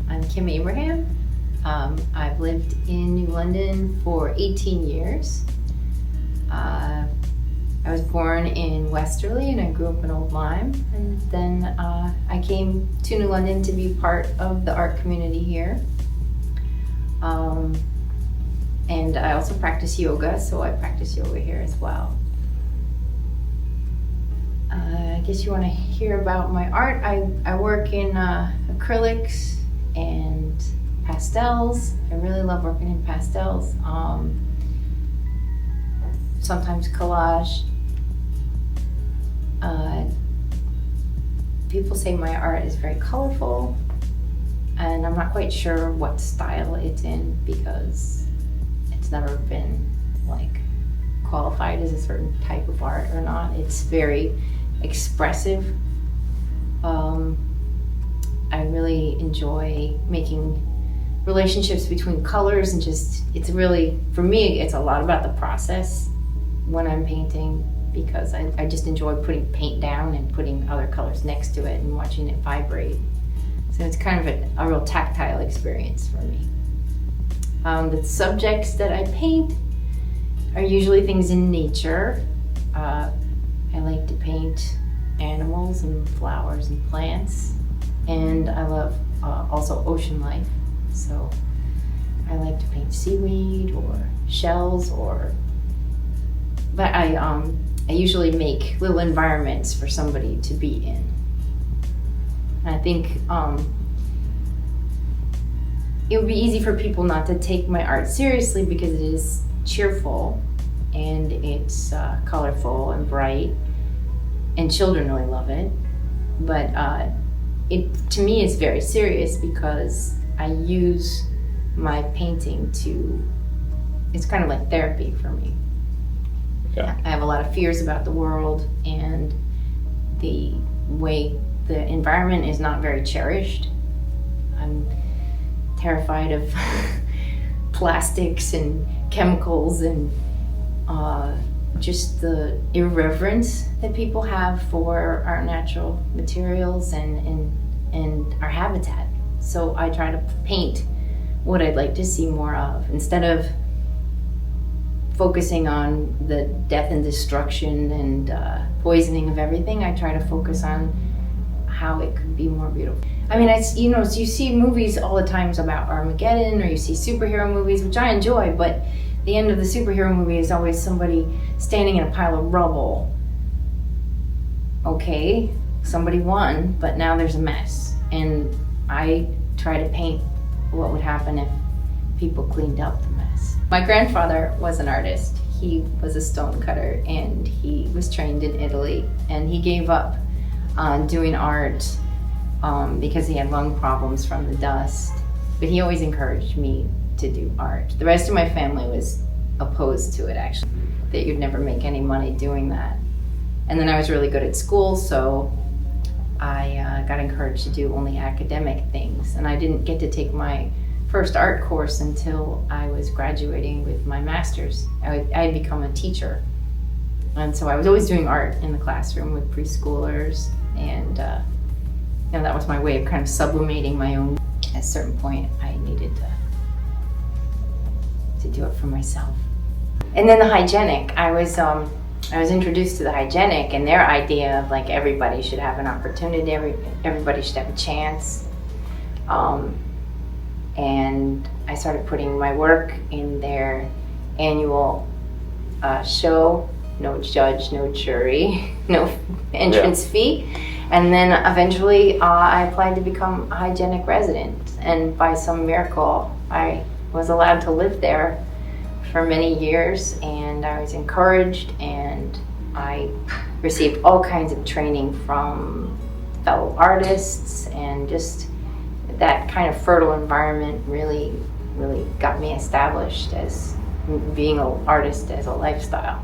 I'm Kim Abraham. I've lived in New London for 18 years. I was born in Westerly and I grew up in Old Lyme. And then I came to New London to be part of the art community here. And I also practice yoga, so I practice yoga here as well. I guess you want to hear about my art. I work in acrylics and pastels. I really love working in pastels. Sometimes collage. People say my art is very colorful, and I'm not quite sure what style it's in because it's never been like qualified as a certain type of art or not. It's very expressive. I really enjoy making relationships between colors and it's really, for me, it's a lot about the process when I'm painting because I just enjoy putting paint down and putting other colors next to it and watching it vibrate. So it's kind of a real tactile experience for me. The subjects that I paint are usually things in nature. I like to paint animals and flowers and plants, and I love also ocean life. So I like to paint seaweed or shells, but I usually make little environments for somebody to be in. And I think it would be easy for people not to take my art seriously because it is cheerful and it's colorful and bright, and children really love it. But it, to me, is very serious because I use my painting it's kind of like therapy for me. Okay. I have a lot of fears about the world and the way the environment is not very cherished. I'm terrified of plastics and chemicals and just the irreverence that people have for our natural materials and our habitat. So I try to paint what I'd like to see more of. Instead of focusing on the death and destruction and poisoning of everything, I try to focus on how it could be more beautiful. I mean, you see movies all the times about Armageddon, or you see superhero movies, which I enjoy, but the end of the superhero movie is always somebody standing in a pile of rubble. Okay, somebody won, but now there's a mess. And I try to paint what would happen if people cleaned up the mess. My grandfather was an artist. He was a stone cutter and he was trained in Italy, and he gave up on doing art because he had lung problems from the dust. But he always encouraged me to do art. The rest of my family was opposed to it, actually, that you'd never make any money doing that. And then I was really good at school, so I got encouraged to do only academic things. And I didn't get to take my first art course until I was graduating with my master's. I had become a teacher. And so I was always doing art in the classroom with preschoolers, and that was my way of kind of sublimating my own. At a certain point, I needed to do it for myself. And then the hygienic, I was introduced to the hygienic and their idea of like everybody should have an opportunity, everybody should have a chance. And I started putting my work in their annual show, no judge, no jury, no entrance fee. And then eventually I applied to become a hygienic resident. And by some miracle, I was allowed to live there for many years, and I was encouraged, and I received all kinds of training from fellow artists, and just that kind of fertile environment really got me established as being an artist as a lifestyle.